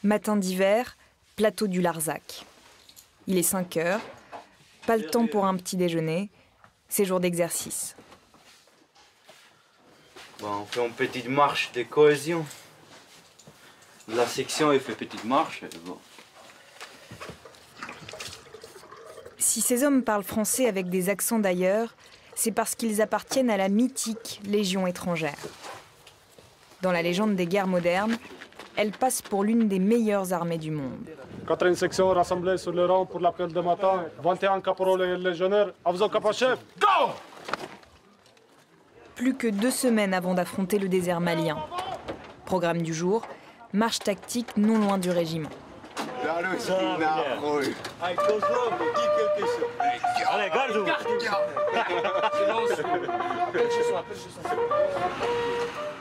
Matin d'hiver, plateau du Larzac. Il est 5 heures, pas le temps pour un petit déjeuner, c'est jour d'exercice. Bon, on fait une petite marche de cohésion. La section elle fait petite marche. Bon. Si ces hommes parlent français avec des accents d'ailleurs, c'est parce qu'ils appartiennent à la mythique Légion étrangère. Dans la légende des guerres modernes, elle passe pour l'une des meilleures armées du monde. 4 sections rassemblées sur le rang pour l'appel de matin. 21 caporaux et légionnaires. À vos capachefs, go! Plus que 2 semaines avant d'affronter le désert malien. Programme du jour, marche tactique non loin du régiment.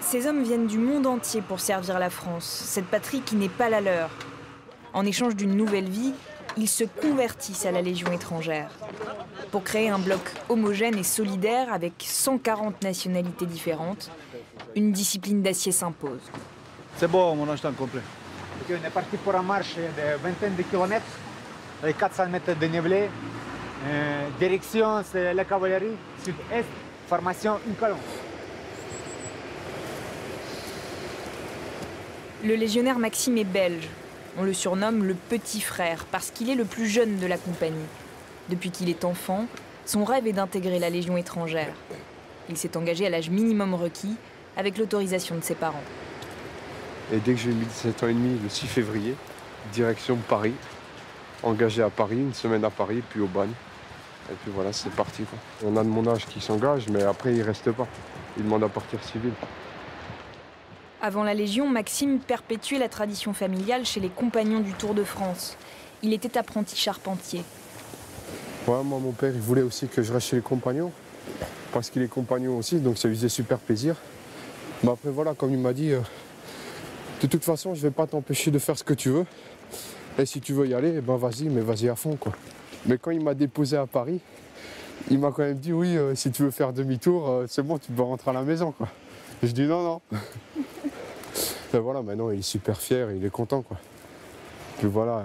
Ces hommes viennent du monde entier pour servir la France, cette patrie qui n'est pas la leur. En échange d'une nouvelle vie, ils se convertissent à la Légion étrangère. Pour créer un bloc homogène et solidaire avec 140 nationalités différentes, une discipline d'acier s'impose. C'est bon, mon instant complet. On est parti pour une marche de vingtaine de kilomètres, avec 400 mètres de dénivelé. Direction, c'est la cavalerie, sud-est, formation, une colonne. Le légionnaire Maxime est belge. On le surnomme le petit frère parce qu'il est le plus jeune de la compagnie. Depuis qu'il est enfant, son rêve est d'intégrer la Légion étrangère. Il s'est engagé à l'âge minimum requis, avec l'autorisation de ses parents. Et dès que j'ai eu 17 ans et demi, le 6 février, direction Paris, engagé à Paris, une semaine à Paris, puis au Bagne. Et puis voilà, c'est parti, quoi. On a de mon âge qui s'engage, mais après, il ne reste pas. Il demande à partir civil. Avant la Légion, Maxime perpétuait la tradition familiale chez les compagnons du Tour de France. Il était apprenti charpentier. Ouais, moi, mon père, il voulait aussi que je reste chez les compagnons, parce qu'il est compagnon aussi, donc ça lui faisait super plaisir. Mais après, voilà, comme il m'a dit, de toute façon, je ne vais pas t'empêcher de faire ce que tu veux. Et si tu veux y aller, eh ben vas-y, mais vas-y à fond, quoi. Mais quand il m'a déposé à Paris, il m'a quand même dit, oui, si tu veux faire demi-tour, c'est bon, tu peux rentrer à la maison, quoi. Et je dis non, non. Et voilà, maintenant, il est super fier, il est content, quoi. Puis voilà,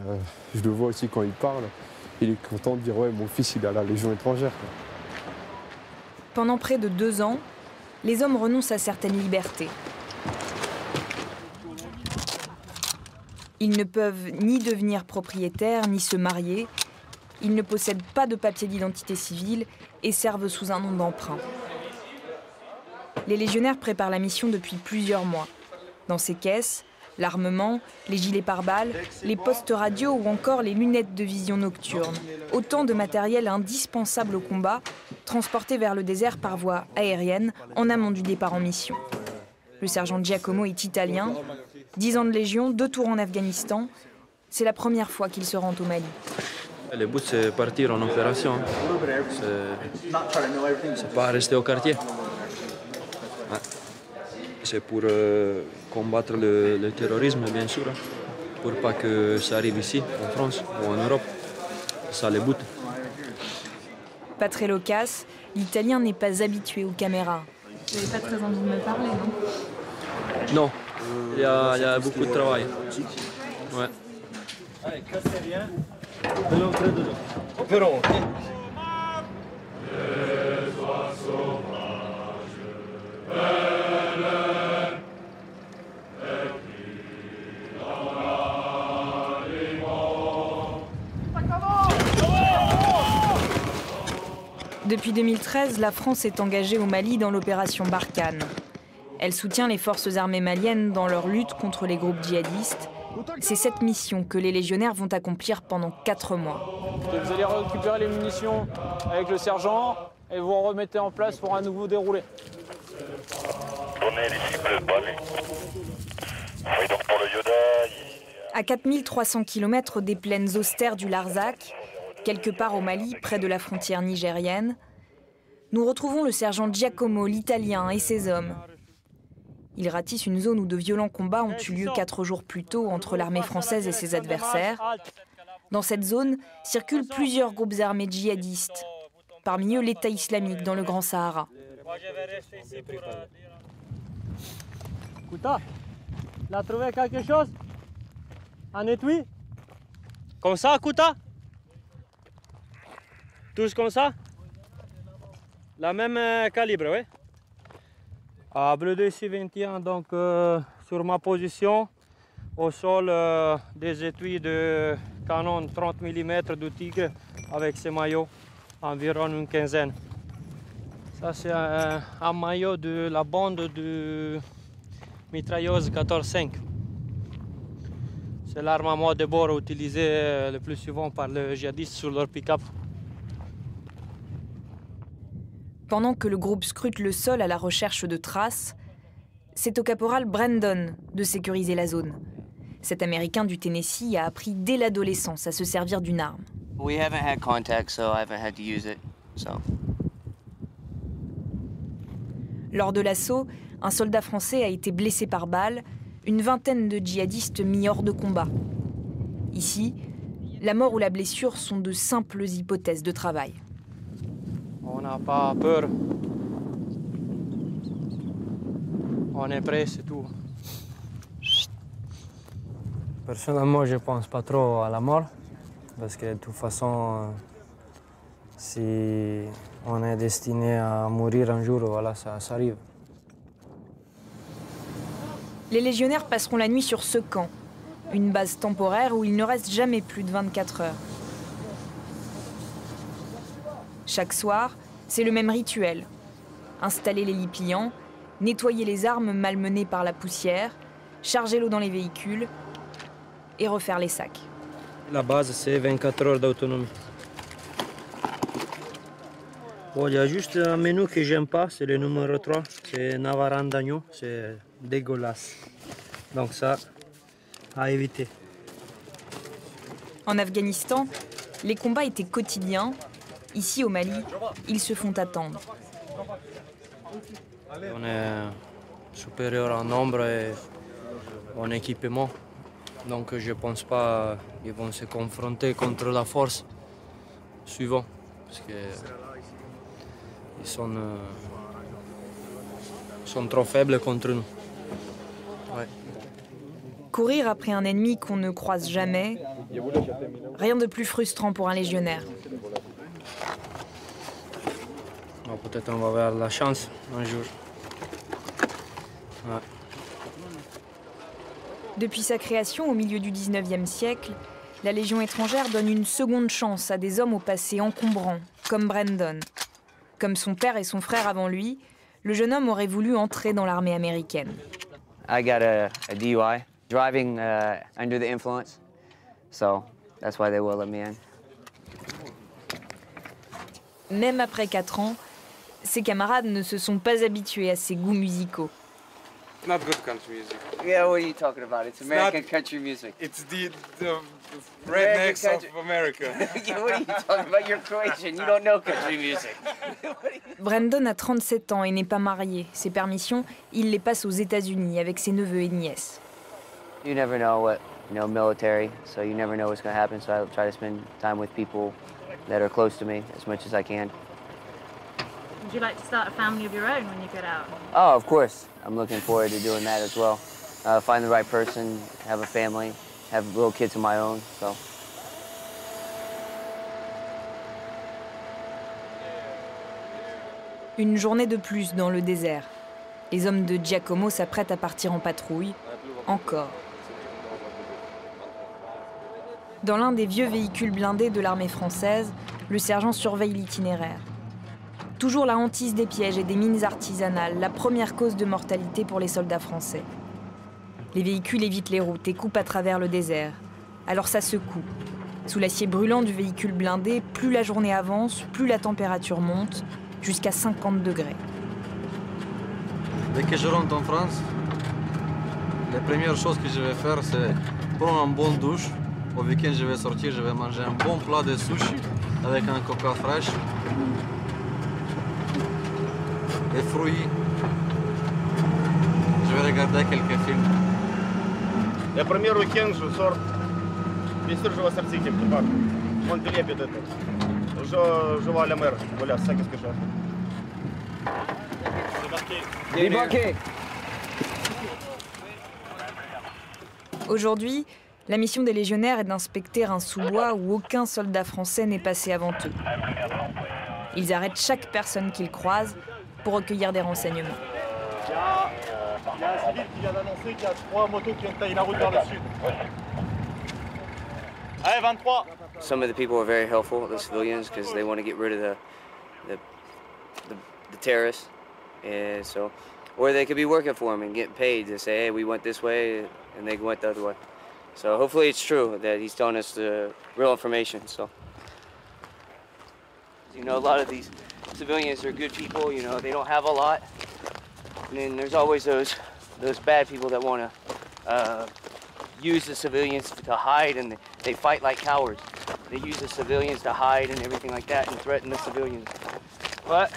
je le vois aussi quand il parle. Il est content de dire, ouais, mon fils, il est à la Légion étrangère, quoi. Pendant près de 2 ans, les hommes renoncent à certaines libertés. Ils ne peuvent ni devenir propriétaires, ni se marier. Ils ne possèdent pas de papier d'identité civile et servent sous un nom d'emprunt. Les légionnaires préparent la mission depuis plusieurs mois. Dans ces caisses, l'armement, les gilets pare-balles, les postes radio ou encore les lunettes de vision nocturne. Autant de matériel indispensable au combat, transporté vers le désert par voie aérienne en amont du départ en mission. Le sergent Giacomo est italien, 10 ans de Légion, 2 tours en Afghanistan. C'est la première fois qu'il se rend au Mali. Le but, c'est partir en opération. C'est pas rester au quartier. C'est pour combattre le terrorisme, bien sûr, pour pas que ça arrive ici, en France ou en Europe. C'est ça le but. Pas très loquace, l'Italien n'est pas habitué aux caméras. Vous n'avez pas très envie de me parler, non? Non, il y a beaucoup de travail. Ouais. Allez, cassez rien. De l'autre, de l'autre. Opérons. Depuis 2013, la France est engagée au Mali dans l'opération Barkhane. Elle soutient les forces armées maliennes dans leur lutte contre les groupes djihadistes. C'est cette mission que les légionnaires vont accomplir pendant 4 mois. Vous allez récupérer les munitions avec le sergent et vous en remettez en place pour un nouveau déroulé. Donnez les cibles balles. Oui, donc pour le Yoda... À 4300 km des plaines austères du Larzac, quelque part au Mali, près de la frontière nigérienne, nous retrouvons le sergent Giacomo, l'Italien, et ses hommes. Ils ratissent une zone où de violents combats ont eu lieu 4 jours plus tôt entre l'armée française et ses adversaires. Dans cette zone circulent plusieurs groupes armés djihadistes, parmi eux l'État islamique dans le Grand Sahara. Kouta, tu as trouvé quelque chose? Un étui. Comme ça, Kouta. Tous comme ça. La même calibre, oui. À Bleu 221, donc sur ma position, au sol, des étuis de canon 30 mm du Tigre avec ces maillots, environ une quinzaine. Ça, c'est un maillot de la bande de mitrailleuse 14-5. C'est l'armement de bord utilisé le plus souvent par les djihadistes sur leur pick-up. Pendant que le groupe scrute le sol à la recherche de traces, c'est au caporal Brandon de sécuriser la zone. Cet Américain du Tennessee a appris dès l'adolescence à se servir d'une arme. We haven't had contact, so I haven't had to use it. Lors de l'assaut, un soldat français a été blessé par balle, une vingtaine de djihadistes mis hors de combat. Ici, la mort ou la blessure sont de simples hypothèses de travail. On n'a pas peur. On est prêt, c'est tout. Personnellement, je ne pense pas trop à la mort, parce que de toute façon, si on est destiné à mourir un jour, voilà, ça arrive. Les légionnaires passeront la nuit sur ce camp, une base temporaire où il ne reste jamais plus de 24 heures. Chaque soir, c'est le même rituel. Installer les lits pliants, nettoyer les armes malmenées par la poussière, charger l'eau dans les véhicules et refaire les sacs. La base, c'est 24 heures d'autonomie. Bon, il y a juste un menu que j'aime pas, c'est le numéro 3, c'est Navaran d'agneau, c'est dégueulasse. Donc ça, à éviter. En Afghanistan, les combats étaient quotidiens. Ici, au Mali, ils se font attendre. On est supérieur en nombre et en équipement. Donc je ne pense pas qu'ils vont se confronter contre la force suivante. Parce qu'ils sont trop faibles contre nous. Ouais. Courir après un ennemi qu'on ne croise jamais, rien de plus frustrant pour un légionnaire. Peut-être on va avoir la chance un jour. Ouais. Depuis sa création au milieu du 19e siècle, la Légion étrangère donne une seconde chance à des hommes au passé encombrant, comme Brandon. Comme son père et son frère avant lui, le jeune homme aurait voulu entrer dans l'armée américaine. I got a DUI, driving under the influence, so that's why they will let me in. Même après 4 ans, ses camarades ne se sont pas habitués à ses goûts musicaux. Not good country music. Yeah, what are you talking about? It's American country music. It's the rednecks of America. Yeah, what are you talking about? You're Croatian. You don't know country music. Brandon a 37 ans et n'est pas marié. Ses permissions, il les passe aux États-Unis avec ses neveux et nièces. You never know what, military, so you never know what's going to happen, so I try to spend time with people that are close to me as much as I can. Would you like to start a family of your own when you get out? Oh, of course. I'm looking forward to doing that as well. Find the right person, have a family, have little kids of my own, so. Une journée de plus dans le désert. Les hommes de Giacomo s'apprêtent à partir en patrouille. Encore. Dans l'un des vieux véhicules blindés de l'armée française, le sergent surveille l'itinéraire. Toujours la hantise des pièges et des mines artisanales, la première cause de mortalité pour les soldats français. Les véhicules évitent les routes et coupent à travers le désert. Alors ça secoue. Sous l'acier brûlant du véhicule blindé, plus la journée avance, plus la température monte, jusqu'à 50 degrés. Dès que je rentre en France, la première chose que je vais faire, c'est prendre une bonne douche. Au week-end, je vais sortir, je vais manger un bon plat de sushi avec un coca fraîche. Des fruits. Je vais regarder quelques films. Le premier week-end, je sors. Bien sûr, je vais sortir quelque part. Montpellier peut-être. Je vais à la mer. Voilà, c'est ça qu'est-ce que je fais. Débarqué. Aujourd'hui, La mission des légionnaires est d'inspecter un sous-bois où aucun soldat français n'est passé avant eux. Ils arrêtent chaque personne qu'ils croisent pour recueillir des renseignements. Il y a un civil qui vient d'annoncer qu'il y a 3 motos qui viennent tailler la route vers le sud. Allez, 23. Some of the people are very helpful, the civilians, because they want to get rid of the terrorists. And so, or they could be working for them and getting paid to say, hey, we went this way, and they went the other way. So hopefully it's true that he's telling us the real information. So, you know, a lot of these civilians are good people. You know, they don't have a lot, and then there's always those bad people that want to use the civilians to hide, and they fight like cowards. They use the civilians to hide and everything like that, and threaten the civilians. But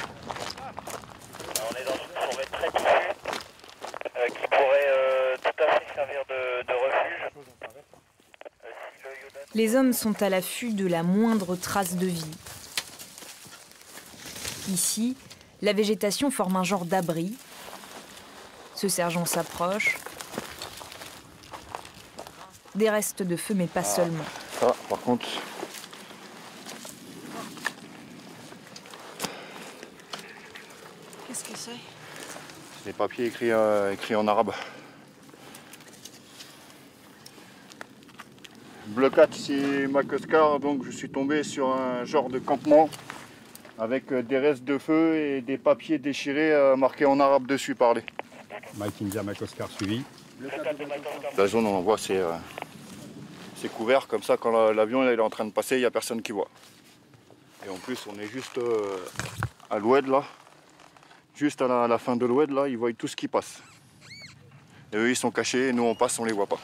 On est dans une forêt très diffuse qui pourrait tout à fait servir de refuge. Les hommes sont à l'affût de la moindre trace de vie. Ici, la végétation forme un genre d'abri. Ce sergent s'approche. Des restes de feu, mais pas seulement. Ça, par contre... Qu'est-ce que c'est? Les papiers écrits en arabe. Bleu 4, ici Makoskar, donc je suis tombé sur un genre de campement avec des restes de feu et des papiers déchirés marqués en arabe dessus parlé. Mike India Makoskar suivi. La zone, on voit, c'est couvert, comme ça quand l'avion est en train de passer, il n'y a personne qui voit. Et en plus, on est juste à l'oued là, juste à la fin de l'oued là, ils voient tout ce qui passe. Et eux, ils sont cachés et nous, on passe, on les voit pas.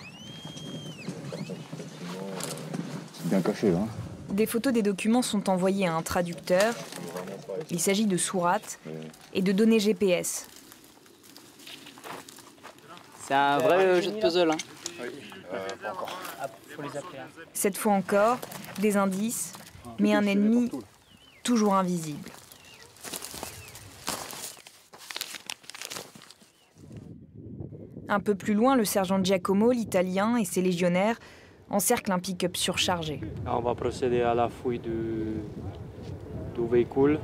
C'est bien caché là. Des photos des documents sont envoyées à un traducteur. Il s'agit de sourates et de données GPS. C'est un vrai jeu de puzzle. Hein. Oui, pas encore. Cette fois encore, des indices, mais un ennemi toujours invisible. Un peu plus loin, le sergent Giacomo, l'italien, et ses légionnaires encerclent un pick-up surchargé. On va procéder à la fouille du véhicule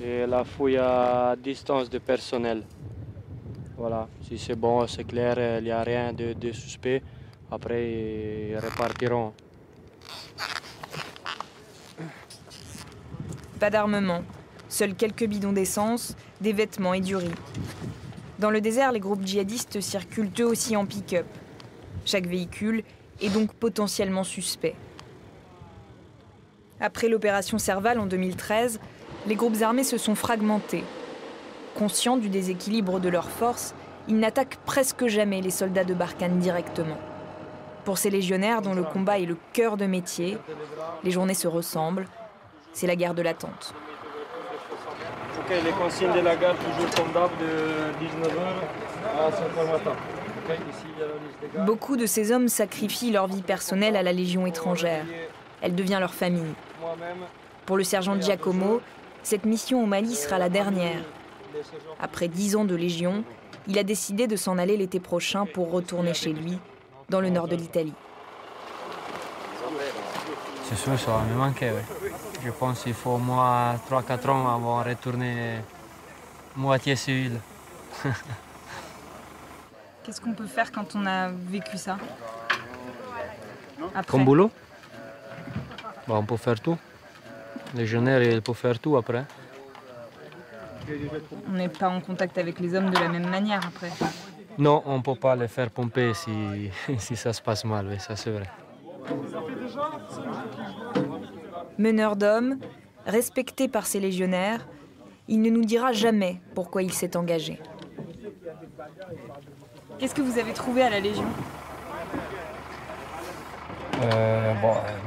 et la fouille à distance de personnel. Voilà, si c'est bon, c'est clair, il n'y a rien de suspect. Après, ils repartiront. Pas d'armement, seuls quelques bidons d'essence, des vêtements et du riz. Dans le désert, les groupes djihadistes circulent eux aussi en pick-up. Chaque véhicule est donc potentiellement suspect. Après l'opération Serval en 2013, les groupes armés se sont fragmentés. Conscients du déséquilibre de leurs forces, ils n'attaquent presque jamais les soldats de Barkhane directement. Pour ces légionnaires dont le combat est le cœur de métier, les journées se ressemblent. C'est la guerre de l'attente. Ok, les consignes de la garde toujours comme d'hab de 19h à 5h du matin. Okay, ici, il y a la liste des gardes. Beaucoup de ces hommes sacrifient leur vie personnelle à la Légion étrangère. Elle devient leur famille. Pour le sergent Giacomo, cette mission au Mali sera la dernière. Après 10 ans de Légion, il a décidé de s'en aller l'été prochain pour retourner chez lui, dans le nord de l'Italie. C'est sûr, ça va me manquer. Oui. Je pense qu'il faut au moins 3-4 ans avant de retourner moitié civil. Qu'est-ce qu'on peut faire quand on a vécu ça? Après. Comme boulot bon, on peut faire tout. Les légionnaires, ils peuvent faire tout après. On n'est pas en contact avec les hommes de la même manière après. Non, on ne peut pas les faire pomper si ça se passe mal, oui, ça c'est vrai. Meneur d'hommes, respecté par ses légionnaires, il ne nous dira jamais pourquoi il s'est engagé. Qu'est-ce que vous avez trouvé à la Légion?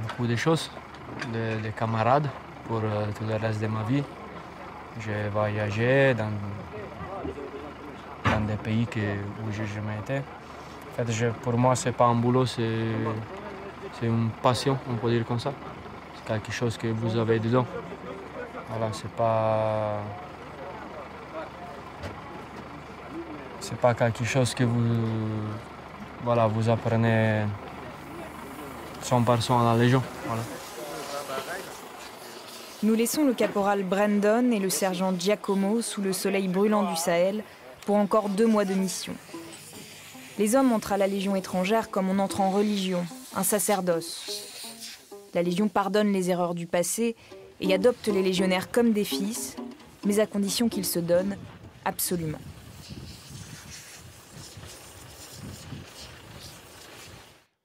Beaucoup de choses, des camarades pour tout le reste de ma vie. J'ai voyagé dans des pays où je n'ai jamais été. En fait, pour moi, ce n'est pas un boulot, c'est une passion, on peut dire comme ça. C'est quelque chose que vous avez dedans. Voilà, c'est pas quelque chose que vous apprenez 100 personnes à la Légion. Voilà. Nous laissons le caporal Brandon et le sergent Giacomo sous le soleil brûlant du Sahel pour encore 2 mois de mission. Les hommes entrent à la Légion étrangère comme on entre en religion, un sacerdoce. La Légion pardonne les erreurs du passé et adopte les légionnaires comme des fils, mais à condition qu'ils se donnent absolument.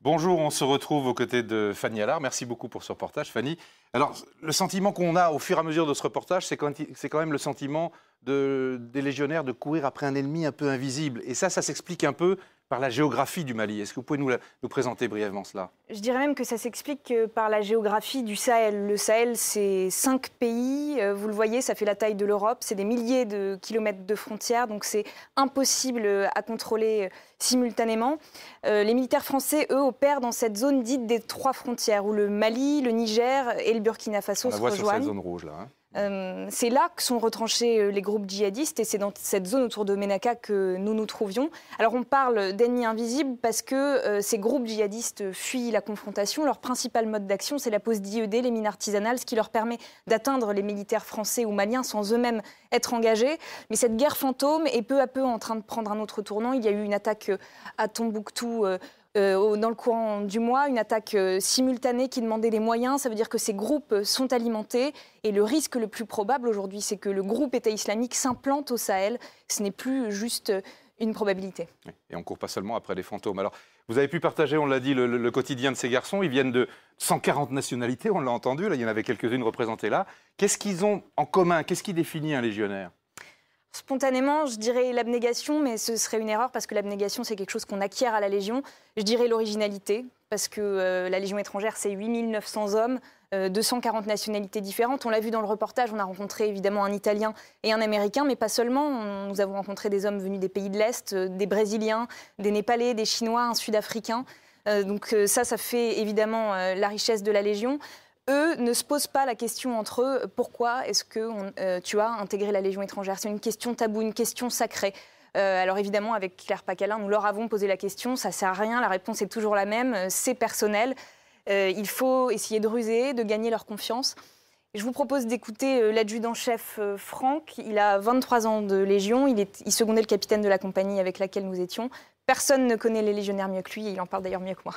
Bonjour, on se retrouve aux côtés de Fanny Allard. Merci beaucoup pour ce reportage, Fanny. Alors, le sentiment qu'on a au fur et à mesure de ce reportage, c'est quand même le sentiment des légionnaires de courir après un ennemi un peu invisible. Et ça s'explique un peu par la géographie du Mali. Est-ce que vous pouvez nous présenter brièvement cela? Je dirais même que ça s'explique par la géographie du Sahel. Le Sahel, c'est 5 pays. Vous le voyez, ça fait la taille de l'Europe. C'est des milliers de kilomètres de frontières. Donc c'est impossible à contrôler simultanément. Les militaires français, eux, opèrent dans cette zone dite des 3 frontières, où le Mali, le Niger et le Burkina Faso se rejoignent. On la voit sur cette zone rouge, là. Hein. C'est là que sont retranchés les groupes djihadistes et c'est dans cette zone autour de Ménaka que nous nous trouvions. Alors on parle d'ennemis invisibles parce que ces groupes djihadistes fuient la confrontation. Leur principal mode d'action, c'est la pose d'IED, les mines artisanales, ce qui leur permet d'atteindre les militaires français ou maliens sans eux-mêmes être engagés. Mais cette guerre fantôme est peu à peu en train de prendre un autre tournant. Il y a eu une attaque à Tombouctou dans le courant du mois, une attaque simultanée qui demandait des moyens. Ça veut dire que ces groupes sont alimentés et le risque le plus probable aujourd'hui, c'est que le groupe État islamique s'implante au Sahel. Ce n'est plus juste une probabilité. Et on ne court pas seulement après les fantômes. Alors, vous avez pu partager, on l'a dit, le quotidien de ces garçons. Ils viennent de 140 nationalités, on l'a entendu. Là, il y en avait quelques-unes représentées là. Qu'est-ce qu'ils ont en commun? Qu'est-ce qui définit un légionnaire? Spontanément, je dirais l'abnégation, mais ce serait une erreur parce que l'abnégation, c'est quelque chose qu'on acquiert à la Légion. Je dirais l'originalité, parce que la Légion étrangère, c'est 8900 hommes, 240 nationalités différentes. On l'a vu dans le reportage, on a rencontré évidemment un Italien et un Américain, mais pas seulement. Nous avons rencontré des hommes venus des pays de l'Est, des Brésiliens, des Népalais, des Chinois, un Sud-Africain. Donc ça fait évidemment la richesse de la Légion. Eux ne se posent pas la question entre eux, pourquoi est-ce que tu as intégré la Légion étrangère? C'est une question taboue, une question sacrée. Alors évidemment, avec Claire Pacalin, nous leur avons posé la question, ça ne sert à rien, la réponse est toujours la même, c'est personnel. Il faut essayer de ruser, de gagner leur confiance. Je vous propose d'écouter l'adjudant-chef Franck. Il a 23 ans de Légion, il secondait le capitaine de la compagnie avec laquelle nous étions. Personne ne connaît les légionnaires mieux que lui, et il en parle d'ailleurs mieux que moi.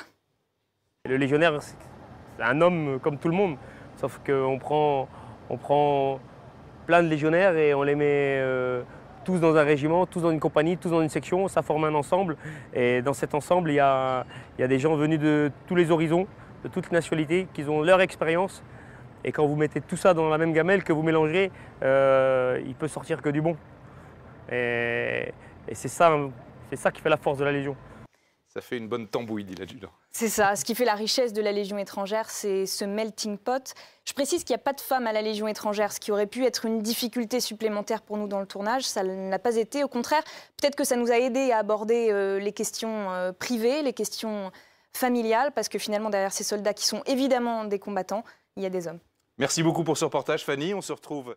Le légionnaire, c'est un homme comme tout le monde, sauf qu'on prend plein de légionnaires et on les met tous dans un régiment, tous dans une compagnie, tous dans une section, ça forme un ensemble. Et dans cet ensemble, il y a des gens venus de tous les horizons, de toutes les nationalités, qui ont leur expérience. Et quand vous mettez tout ça dans la même gamelle, que vous mélangez, il peut sortir que du bon. Et c'est ça qui fait la force de la Légion. Ça fait une bonne tambouille, dit l'adjudant. C'est ça. Ce qui fait la richesse de la Légion étrangère, c'est ce melting pot. Je précise qu'il n'y a pas de femmes à la Légion étrangère, ce qui aurait pu être une difficulté supplémentaire pour nous dans le tournage. Ça ne l'a pas été. Au contraire, peut-être que ça nous a aidé à aborder les questions privées, les questions familiales, parce que finalement, derrière ces soldats qui sont évidemment des combattants, il y a des hommes. Merci beaucoup pour ce reportage, Fanny. On se retrouve...